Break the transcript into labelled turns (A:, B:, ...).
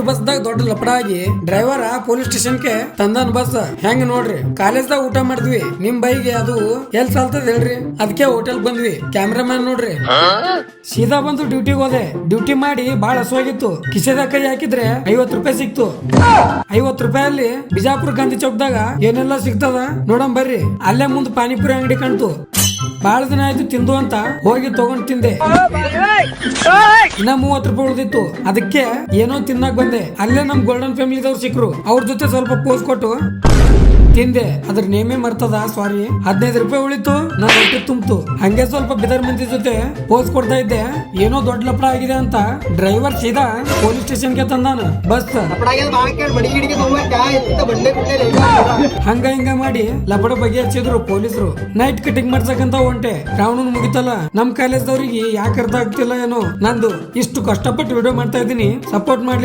A: ಬಸ್ದಾಗ ದೊಡ್ಡ ಲಪಡ ಆಗಿ driver police ಸ್ಟೇಷನ್ಗೆ ತಂದನ್ ಬಸ್ ಹೆಂಗ್ ನೋಡ್ರಿ. ಕಾಲೇಜ್ದಾಗ ಊಟ ಮಾಡಿದ್ವಿ, ನಿಮ್ ಬೈಗೆ ಅದು ಎಲ್ ಸಾಲ್ತದ ಹೇಳ್ರಿ. ಅದಕ್ಕೆ ಹೋಟೆಲ್ ಬಂದ್ವಿ. ಕ್ಯಾಮ್ರಾಮನ್ ನೋಡ್ರಿ ಸೀದಾ ಬಂದು ಡ್ಯೂಟಿಗೆ ಹೋದೆ. ಡ್ಯೂಟಿ ಮಾಡಿ ಬಾಳ ಹಸುವಾಗಿತ್ತು. ಕಿಸೆದಾಗ ಕೈ ಹಾಕಿದ್ರೆ 50 ರೂಪಾಯಿ ಸಿಕ್ತು. 50 ರೂಪಾಯಲ್ಲಿ ಬಿಜಾಪುರ ಗಾಂಧಿ ಚೌಕ್ದಾಗ ಏನೆಲ್ಲ ಸಿಗ್ತದ ನೋಡಂ ಬರ್ರಿ. ಅಲ್ಲೇ ಮುಂದ್ ಪಾನಿಪುರಿ ಅಂಗಡಿ ಕಾಣ್ತು. ಬಾಳ ದಿನ ಆಯ್ತು ತಿಂದು ಅಂತ ಹೋಗಿ ತಗೊಂಡ್ ತಿಂದೆ. ಇನ್ನ 30 ರೂಪಾಯಿ ಉಳಿದಿತ್ತು. ಅದಕ್ಕೆ ಏನೋ ತಿನ್ನಕ್ ಬಂದೆ. ಅಲ್ಲೇ ನಮ್ ಗೋಲ್ಡನ್ ಫ್ಯಾಮಿಲಿದವ್ರು ಸಿಕ್ರು. ಅವ್ರ ಜೊತೆ ಸ್ವಲ್ಪ ಪೋಸ್ ಕೊಟ್ಟು ತಿಂದೆ. ಅದ್ರ ನೇಮೇ ಮರ್ತದ, ಸಾರಿ. 15 ರೂಪಾಯಿ ಉಳಿತು. ನಾನು ಹೊಟ್ಟೆ ತುಂಬ್ತು. ಹಂಗೆ ಸ್ವಲ್ಪ ಬಿದರ್ ಮಂದಿ ಜೊತೆ ಪೋಸ್ ಕೊಡ್ತಾ ಇದ್ದೆ. ಏನೋ ದೊಡ್ಡ ಲಪಡ ಆಗಿದೆ ಅಂತ ಡ್ರೈವರ್ ಸೀದಾ ಪೊಲೀಸ್ ಸ್ಟೇಷನ್ಗೆ ತಂದಾನ ಬಸ್. ಹಂಗ ಹಿಂಗ ಮಾಡಿ ಲಪಡ ಬಗೆ ಹಚ್ಚಿದ್ರು ಪೊಲೀಸರು. ನೈಟ್ ಕಟಿಂಗ್ ಮಾಡ್ಸಕಂತ ಹೊಂಟೆ. ಕಾನೂನು ಮುಗಿತಲ್ಲ. ನಮ್ ಕಾಲೇಜ್ದವ್ರಿಗೆ ಯಾಕೆ ಅರ್ಥ ಆಗ್ತಿಲ್ಲ ಏನೋ. ನಂದು ಇಷ್ಟು ಕಷ್ಟಪಟ್ಟು ವಿಡಿಯೋ ಮಾಡ್ತಾ ಇದ್ದೀನಿ. ಸಪೋರ್ಟ್ ಮಾಡ್ಲಿ.